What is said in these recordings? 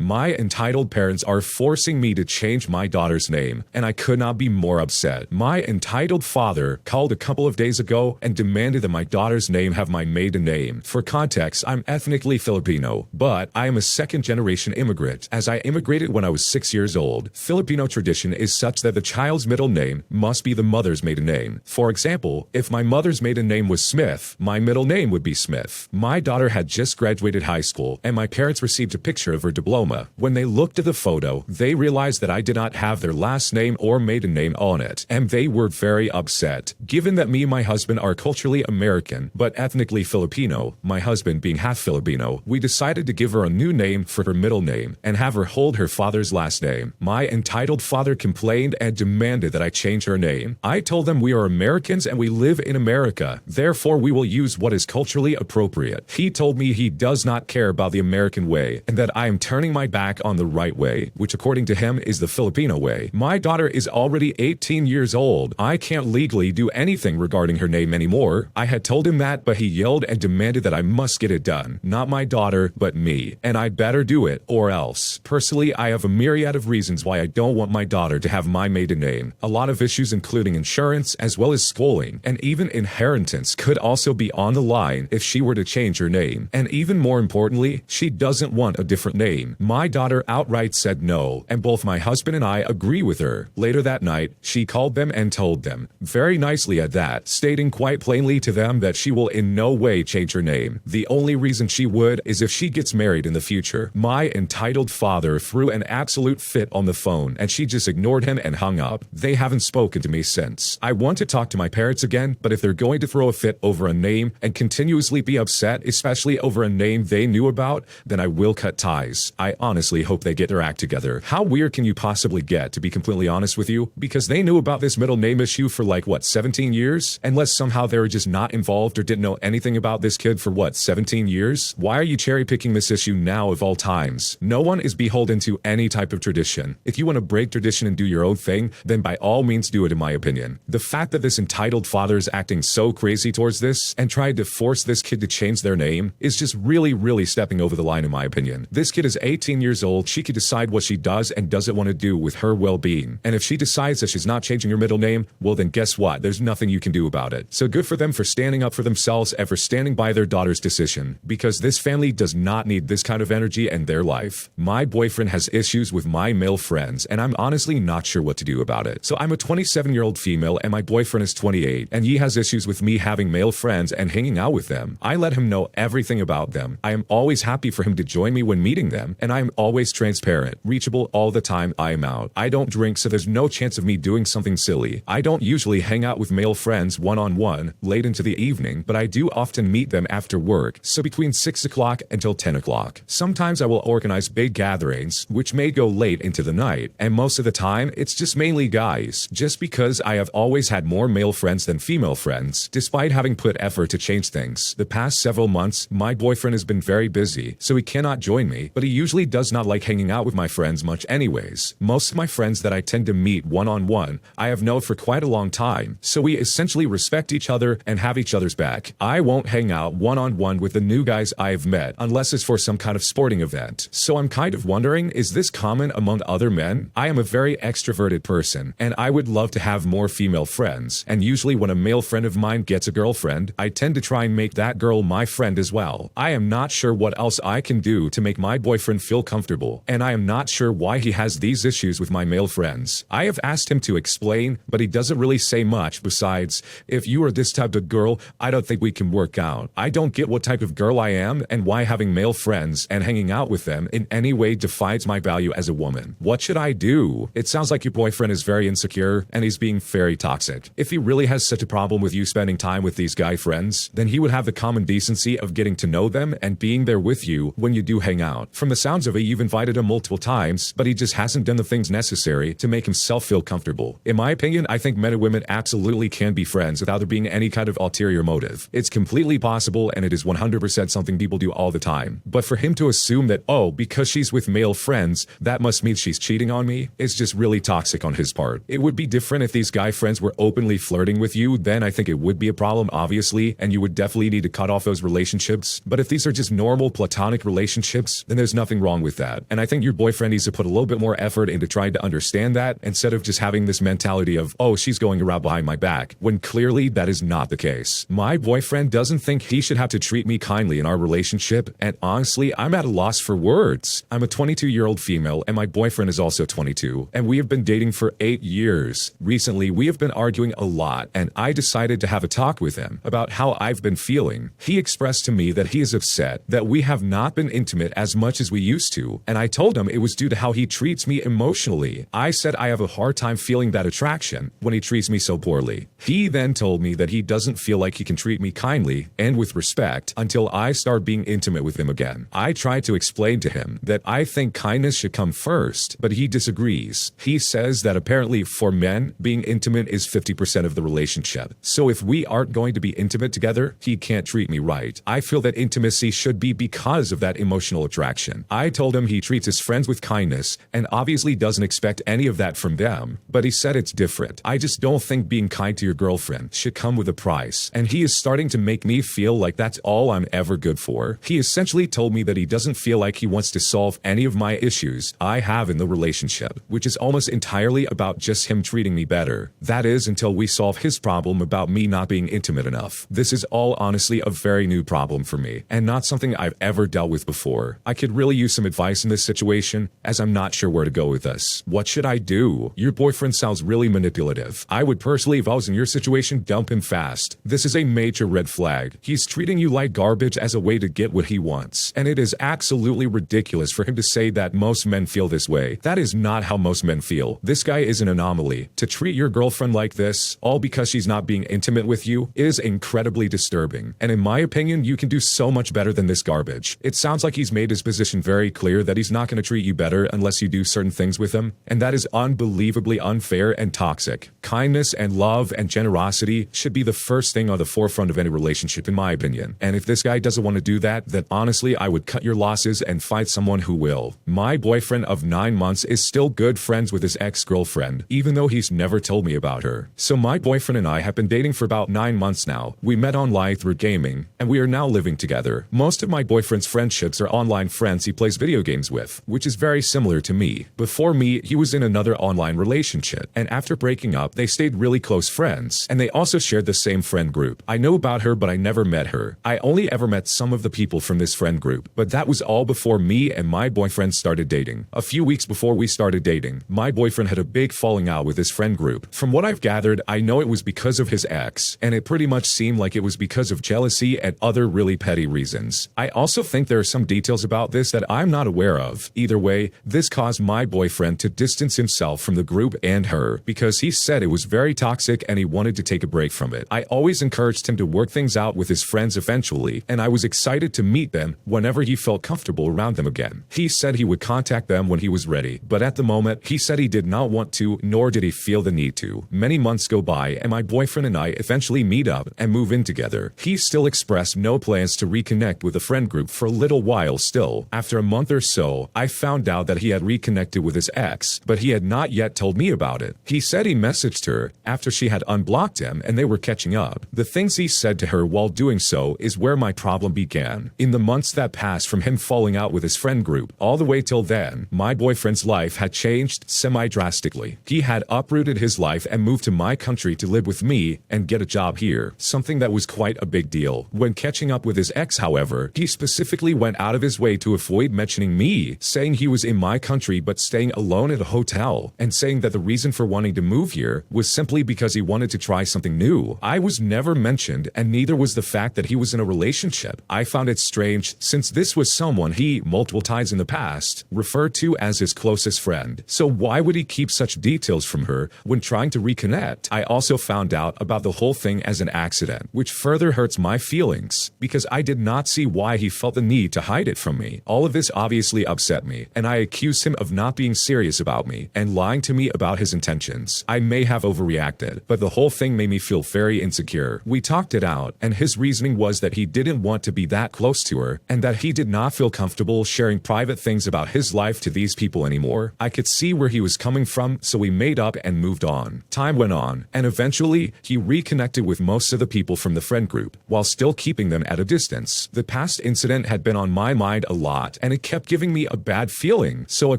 My entitled parents are forcing me to change my daughter's name, and I could not be more upset. My entitled father called a couple of days ago and demanded that my daughter's name have my maiden name. For context, I'm ethnically Filipino, but I am a second-generation immigrant, as I immigrated when I was 6 years old. Filipino tradition is such that the child's middle name must be the mother's maiden name. For example, if my mother's maiden name was Smith, my middle name would be Smith. My daughter had just graduated high school, and my parents received a picture of her diploma. When they looked at the photo, they realized that I did not have their last name or maiden name on it, and they were very upset. Given that me and my husband are culturally American, but ethnically Filipino, my husband being half Filipino, we decided to give her a new name for her middle name and have her hold her father's last name. My entitled father complained and demanded that I change her name. I told them we are Americans and we live in America, therefore we will use what is culturally appropriate. He told me he does not care about the American way and that I am turning my back on the right way, which according to him is the Filipino way. My daughter is already 18 years old. I can't legally do anything regarding her name anymore. I had told him that, but he yelled and demanded that I must get it done. Not my daughter, but me. And I better do it, or else. Personally, I have a myriad of reasons why I don't want my daughter to have my maiden name. A lot of issues including insurance, as well as schooling, and even inheritance could also be on the line if she were to change her name. And even more importantly, she doesn't want a different name. My daughter outright said no, and both my husband and I agree with her. Later that night, she called them and told them, very nicely at that, stating quite plainly to them that she will in no way change her name. The only reason she would is if she gets married in the future. My entitled father threw an absolute fit on the phone, and she just ignored him and hung up. They haven't spoken to me since. I want to talk to my parents again, but if they're going to throw a fit over a name and continuously be upset, especially over a name they knew about, then I will cut ties. I honestly hope they get their act together. How weird can you possibly get, to be completely honest with you? Because they knew about this middle name issue for like, what, 17 years? Unless somehow they were just not involved or didn't know anything about this kid for what, 17 years? Why are you cherry picking this issue now of all times? No one is beholden to any type of tradition. If you want to break tradition and do your own thing, then by all means do it, in my opinion. The fact that this entitled father is acting so crazy towards this and tried to force this kid to change their name is just really stepping over the line, in my opinion. This kid is 18 years old. She could decide what she does and doesn't want to do with her well-being. And if she decides that she's not changing her middle name, well then guess what? There's nothing you can do about it. So good for them for standing up for themselves and for standing by their daughter's decision, because this family does not need this kind of energy in their life. My boyfriend has issues with my male friends, and I'm honestly not sure what to do about it. So I'm a 27-year-old female and my boyfriend is 28, and he has issues with me having male friends and hanging out with them. I let him know everything about them. I am always happy for him to join me when meeting them, and I am always transparent, reachable all the time I am out. I don't drink, so there's no chance of me doing something silly. I don't usually hang out with male friends one-on-one late into the evening, but I do often meet them after work, so between 6 o'clock until 10 o'clock. Sometimes I will organize big gatherings, which may go late into the night, and most of the time, it's just mainly guys, just because I have always had more male friends than female friends, despite having put effort to change things. The past several months, my boyfriend has been very busy, so he cannot join me, but he usually does not like hanging out with my friends much anyways. Most of my friends that I tend to meet one-on-one, I have known for quite a long time, so we essentially respect each other and have each other's back. I won't hang out one-on-one with the new guys I have met, unless it's for some kind of sporting event. So I'm kind of wondering, is this common among other men? I am a very extroverted person, and I would love to have more female friends, and usually when a male friend of mine gets a girlfriend, I tend to try and make that girl my friend as well. I am not sure what else I can do to make my boyfriend feel comfortable, and I am not sure why he has these issues with my male friends. I have asked him to explain, but he doesn't really say much besides, if you are this type of girl, I don't think we can work out. I don't get what type of girl I am and why having male friends and hanging out with them in any way defines my value as a woman. What should I do? It sounds like your boyfriend is very insecure and he's being very toxic. If he really has such a problem with you spending time with these guy friends, then he would have the common decency of getting to know them and being there with you when you do hang out. From the sounds of it, you've invited him multiple times, but he just hasn't done the things necessary to make himself feel comfortable. In my opinion, I think men and women absolutely can be friends without there being any kind of ulterior motive. It's completely possible, and it is 100% something people do all the time. But for him to assume that, oh, because she's with male friends, that must mean she's cheating on me, is just really toxic on his part. It would be different if these guy friends were openly flirting with you, then I think it would be a problem, obviously, and you would definitely need to cut off those relationships. But if these are just normal platonic relationships, then there's nothing wrong wrong with that. And I think your boyfriend needs to put a little bit more effort into trying to understand that instead of just having this mentality of, oh, she's going around behind my back, when clearly that is not the case. My boyfriend doesn't think he should have to treat me kindly in our relationship, and honestly, I'm at a loss for words. I'm a 22-year-old female, and my boyfriend is also 22, and we have been dating for 8 years. Recently, we have been arguing a lot, and I decided to have a talk with him about how I've been feeling. He expressed to me that he is upset that we have not been intimate as much as we used to, and I told him it was due to how he treats me emotionally. I said I have a hard time feeling that attraction when he treats me so poorly. He then told me that he doesn't feel like he can treat me kindly and with respect until I start being intimate with him again. I tried to explain to him that I think kindness should come first, but he disagrees. He says that apparently for men, being intimate is 50% of the relationship. So if we aren't going to be intimate together, he can't treat me right. I feel that intimacy should be because of that emotional attraction. I told him he treats his friends with kindness and obviously doesn't expect any of that from them, but he said it's different. I just don't think being kind to your girlfriend should come with a price, and he is starting to make me feel like that's all I'm ever good for. He essentially told me that he doesn't feel like he wants to solve any of my issues I have in the relationship, which is almost entirely about just him treating me better. That is, until we solve his problem about me not being intimate enough. This is all honestly a very new problem for me, and not something I've ever dealt with before. I could really use some advice in this situation, as I'm not sure where to go with this. What should I do? Your boyfriend sounds really manipulative. I would personally, if I was in your situation, dump him fast. This is a major red flag. He's treating you like garbage as a way to get what he wants, and it is absolutely ridiculous for him to say that most men feel this way. That is not how most men feel. This guy is an anomaly. To treat your girlfriend like this, all because she's not being intimate with you, is incredibly disturbing. And in my opinion, you can do so much better than this garbage. It sounds like he's made his position very clear that he's not going to treat you better unless you do certain things with him, and that is unbelievably unfair and toxic. Kindness and love and generosity should be the first thing on the forefront of any relationship, in my opinion. And if this guy doesn't want to do that, then honestly, I would cut your losses and find someone who will. My boyfriend of 9 months is still good friends with his ex-girlfriend, even though he's never told me about her. So my boyfriend and I have been dating for about 9 months now. We met online through gaming, and we are now living together. Most of my boyfriend's friendships are online friends he plays video games with, which is very similar to me. Before me, he was in another online relationship, and after breaking up, they stayed really close friends, and they also shared the same friend group. I know about her, but I never met her. I only ever met some of the people from this friend group, but that was all before me and my boyfriend started dating. A few weeks before we started dating, my boyfriend had a big falling out with his friend group. From what I've gathered, I know it was because of his ex, and it pretty much seemed like it was because of jealousy and other really petty reasons. I also think there are some details about this that I'm not aware of. Either way, this caused my boyfriend to distance himself from the group and her because he said it was very toxic and he wanted to take a break from it. I always encouraged him to work things out with his friends eventually, and I was excited to meet them whenever he felt comfortable around them again. He said he would contact them when he was ready, but at the moment, he said he did not want to, nor did he feel the need to. Many months go by, and my boyfriend and I eventually meet up and move in together. He still expressed no plans to reconnect with the friend group for a little while still. After a month or so, I found out that he had reconnected with his ex, but he had not yet told me about it. He said he messaged her after she had unblocked him and they were catching up. The things he said to her while doing so is where my problem began. In the months that passed from him falling out with his friend group, all the way till then, my boyfriend's life had changed semi-drastically. He had uprooted his life and moved to my country to live with me and get a job here, something that was quite a big deal. When catching up with his ex, however, he specifically went out of his way to avoid mentioning me, saying he was in my country but staying alone at a hotel, and saying that the reason for wanting to move here was simply because he wanted to try something new. I was never mentioned, and neither was the fact that he was in a relationship. I found it strange since this was someone he, multiple times in the past, referred to as his closest friend. So why would he keep such details from her when trying to reconnect? I also found out about the whole thing as an accident, which further hurts my feelings because I did not see why he felt the need to hide it from me. All of this obviously upset me, and I accused him of not being serious about me and lying to me about his intentions. I may have overreacted, but the whole thing made me feel very insecure. We talked it out, and his reasoning was that he didn't want to be that close to her and that he did not feel comfortable sharing private things about his life to these people anymore. I could see where he was coming from, so we made up and moved on. Time went on, and eventually, he reconnected with most of the people from the friend group, while still keeping them at a distance. The past incident had been on my mind a lot, and it it kept giving me a bad feeling. So a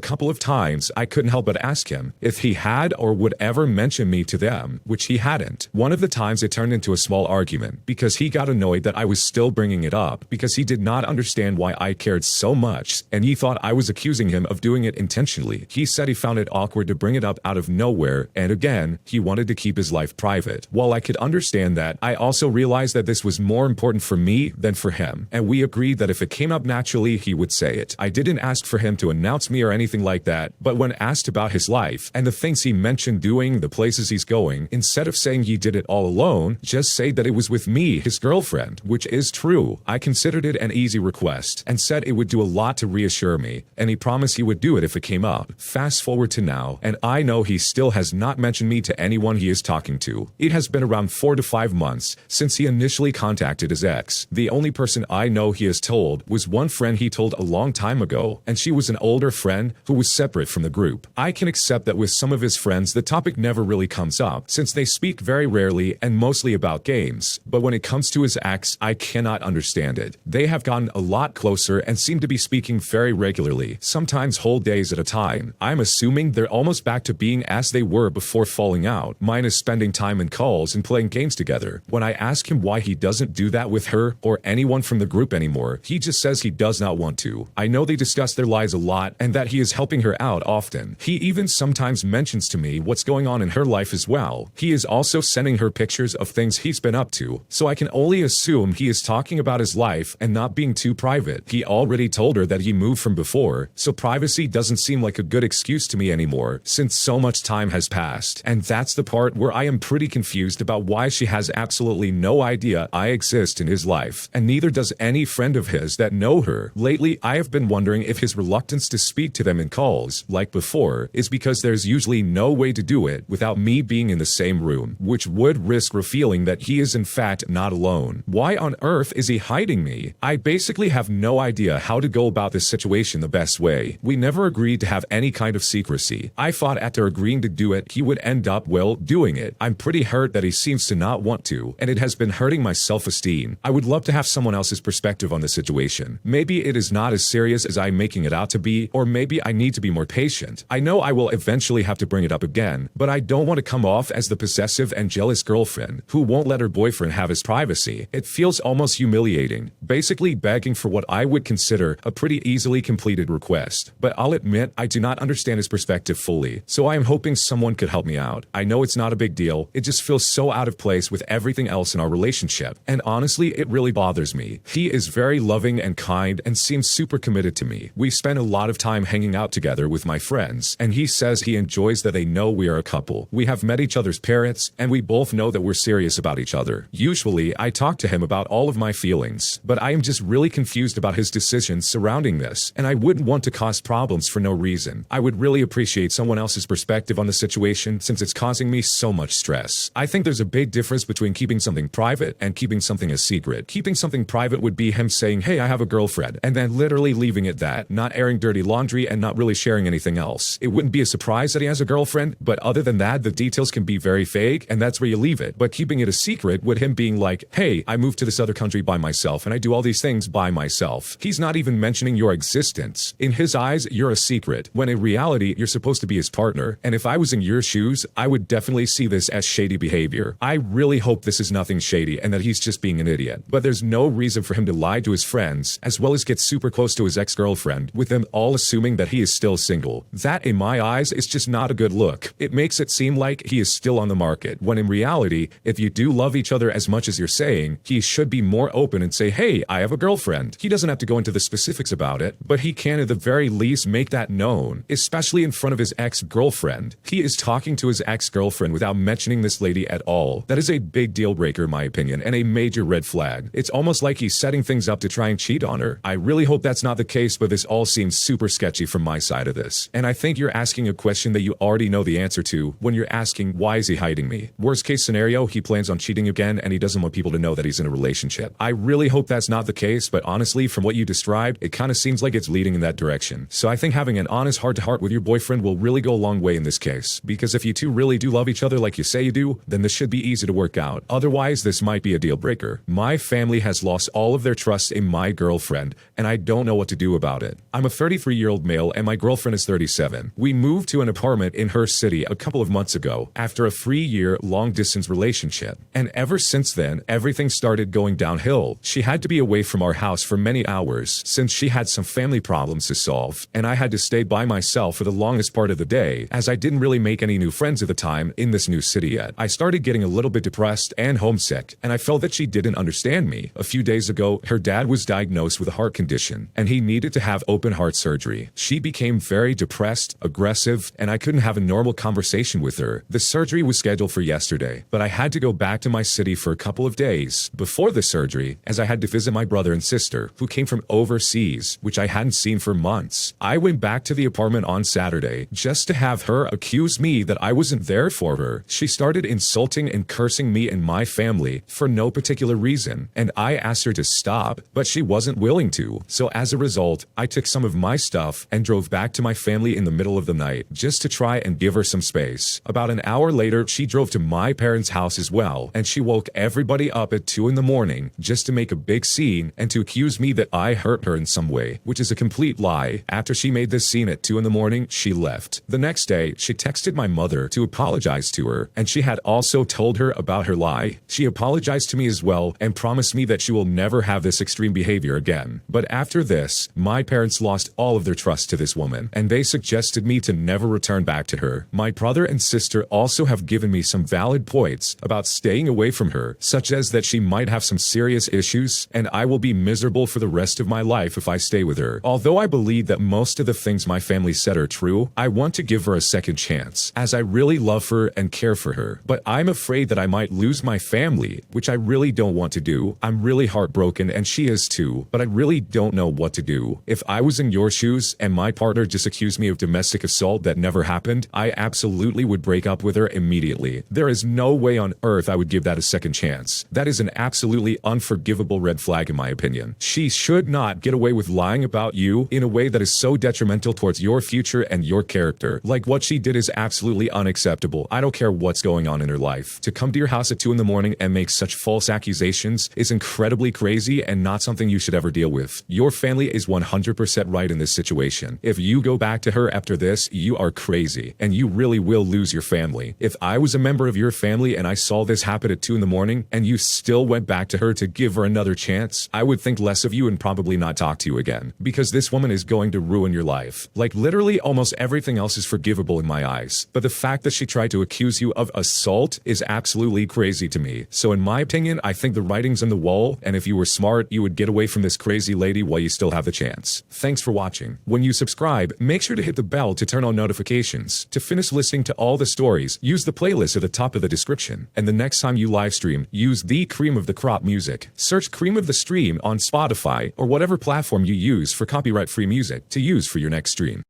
couple of times I couldn't help but ask him if he had or would ever mention me to them, which he hadn't. One of the times it turned into a small argument because he got annoyed that I was still bringing it up because he did not understand why I cared so much and he thought I was accusing him of doing it intentionally. He said he found it awkward to bring it up out of nowhere, and again, he wanted to keep his life private. While I could understand that, I also realized that this was more important for me than for him, and we agreed that if it came up naturally, he would say it. I didn't ask for him to announce me or anything like that, but when asked about his life and the things he mentioned doing, the places he's going, instead of saying he did it all alone, just say that it was with me, his girlfriend, which is true. I considered it an easy request and said it would do a lot to reassure me, and he promised he would do it if it came up. Fast forward to now, and I know he still has not mentioned me to anyone he is talking to. It has been around 4 to 5 months since he initially contacted his ex. The only person I know he has told was one friend he told a long time ago, and she was an older friend who was separate from the group. I can accept that with some of his friends the topic never really comes up since they speak very rarely and mostly about games, but when it comes to his ex, I cannot understand it. They have gotten a lot closer and seem to be speaking very regularly, sometimes whole days at a time. I'm assuming they're almost back to being as they were before falling out, minus spending time in calls and playing games together. When I ask him why he doesn't do that with her or anyone from the group anymore, he just says he does not want to. I know they discuss their lives a lot and that he is helping her out often. He even sometimes mentions to me what's going on in her life as well. He is also sending her pictures of things he's been up to, so I can only assume he is talking about his life and not being too private. He already told her that he moved from before, so privacy doesn't seem like a good excuse to me anymore since so much time has passed. And that's the part where I am pretty confused about why she has absolutely no idea I exist in his life, and neither does any friend of his that know her. Lately, I have been wondering if his reluctance to speak to them in calls, like before, is because there's usually no way to do it without me being in the same room, which would risk revealing that he is in fact not alone. Why on earth is he hiding me? I basically have no idea how to go about this situation the best way. We never agreed to have any kind of secrecy. I thought after agreeing to do it, he would end up, well, doing it. I'm pretty hurt that he seems to not want to, and it has been hurting my self-esteem. I would love to have someone else's perspective on the situation. Maybe it is not as serious as I'm making it out to be, or maybe I need to be more patient. I know I will eventually have to bring it up again, but I don't want to come off as the possessive and jealous girlfriend who won't let her boyfriend have his privacy. It feels almost humiliating, basically begging for what I would consider a pretty easily completed request. But I'll admit I do not understand his perspective fully, so I am hoping someone could help me out. I know it's not a big deal, it just feels so out of place with everything else in our relationship, and honestly it really bothers me. He is very loving and kind and seems super committed to me. We spend a lot of time hanging out together with my friends, and he says he enjoys that they know we are a couple. We have met each other's parents, and we both know that we're serious about each other. Usually, I talk to him about all of my feelings, but I am just really confused about his decisions surrounding this, and I wouldn't want to cause problems for no reason. I would really appreciate someone else's perspective on the situation since it's causing me so much stress. I think there's a big difference between keeping something private and keeping something a secret. Keeping something private would be him saying, hey, I have a girlfriend, and then literally leaving it that, not airing dirty laundry and not really sharing anything else. It wouldn't be a surprise that he has a girlfriend, but other than that, the details can be very vague, and that's where you leave it. But keeping it a secret would him being like, hey, I moved to this other country by myself, and I do all these things by myself. He's not even mentioning your existence. In his eyes, you're a secret, when in reality, you're supposed to be his partner. And if I was in your shoes, I would definitely see this as shady behavior. I really hope this is nothing shady and that he's just being an idiot. But there's no reason for him to lie to his friends, as well as get super close to his ex-girlfriend, with them all assuming that he is still single. That, in my eyes, is just not a good look. It makes it seem like he is still on the market, when in reality, if you do love each other as much as you're saying, he should be more open and say, hey, I have a girlfriend. He doesn't have to go into the specifics about it, but he can at the very least make that known, especially in front of his ex-girlfriend. He is talking to his ex-girlfriend without mentioning this lady at all. That is a big deal breaker in my opinion, and a major red flag. It's almost like he's setting things up to try and cheat on her. I really hope that's not the case, but this all seems super sketchy from my side of this. And I think you're asking a question that you already know the answer to when you're asking, why is he hiding me? Worst case scenario, he plans on cheating again and he doesn't want people to know that he's in a relationship. I really hope that's not the case, but honestly, from what you described, it kind of seems like it's leading in that direction. So I think having an honest heart-to-heart with your boyfriend will really go a long way in this case, because if you two really do love each other like you say you do, then this should be easy to work out. Otherwise, this might be a deal breaker. My family has lost all of their trust in my girlfriend, and I don't know what to to do about it. I'm a 33-year-old male and my girlfriend is 37. We moved to an apartment in her city a couple of months ago after a 3-year long-distance relationship. And ever since then, everything started going downhill. She had to be away from our house for many hours since she had some family problems to solve, and I had to stay by myself for the longest part of the day as I didn't really make any new friends at the time in this new city yet. I started getting a little bit depressed and homesick, and I felt that she didn't understand me. A few days ago, her dad was diagnosed with a heart condition, and he needed to have open heart surgery. She became very depressed, aggressive, and I couldn't have a normal conversation with her. The surgery was scheduled for yesterday, but I had to go back to my city for a couple of days before the surgery as I had to visit my brother and sister who came from overseas, which I hadn't seen for months. I went back to the apartment on Saturday just to have her accuse me that I wasn't there for her. She started insulting and cursing me and my family for no particular reason, and I asked her to stop, but she wasn't willing to. So as a result, I took some of my stuff and drove back to my family in the middle of the night just to try and give her some space. About an hour later, she drove to my parents' house as well, and she woke everybody up at 2 in the morning just to make a big scene and to accuse me that I hurt her in some way, which is a complete lie. After she made this scene at 2 in the morning, she left. The next day, she texted my mother to apologize to her, and she had also told her about her lie. She apologized to me as well and promised me that she will never have this extreme behavior again. But after this, my parents lost all of their trust to this woman, and they suggested me to never return back to her. My brother and sister also have given me some valid points about staying away from her, such as that she might have some serious issues, and I will be miserable for the rest of my life if I stay with her. Although I believe that most of the things my family said are true, I want to give her a second chance, as I really love her and care for her. But I'm afraid that I might lose my family, which I really don't want to do. I'm really heartbroken and she is too, but I really don't know what to do. If I was in your shoes and my partner just accused me of domestic assault that never happened, I absolutely would break up with her immediately. There is no way on earth I would give that a second chance. That is an absolutely unforgivable red flag in my opinion. She should not get away with lying about you in a way that is so detrimental towards your future and your character. Like what she did is absolutely unacceptable. I don't care what's going on in her life. To come to your house at 2 in the morning and make such false accusations is incredibly crazy and not something you should ever deal with. Your family is 100% right in this situation. If you go back to her after this, you are crazy and you really will lose your family. If I was a member of your family and I saw this happen at 2 in the morning and you still went back to her to give her another chance, I would think less of you and probably not talk to you again, because this woman is going to ruin your life. Like literally almost everything else is forgivable in my eyes, but the fact that she tried to accuse you of assault is absolutely crazy to me. So in my opinion, I think the writing's on the wall, and if you were smart, you would get away from this crazy lady while you still have the chance. Thanks for watching. When you subscribe, make sure to hit the bell to turn on notifications. To finish listening to all the stories, use the playlist at the top of the description. And the next time you live stream, use the Cream of the Crop music. Search Cream of the Stream on Spotify or whatever platform you use for copyright-free music to use for your next stream.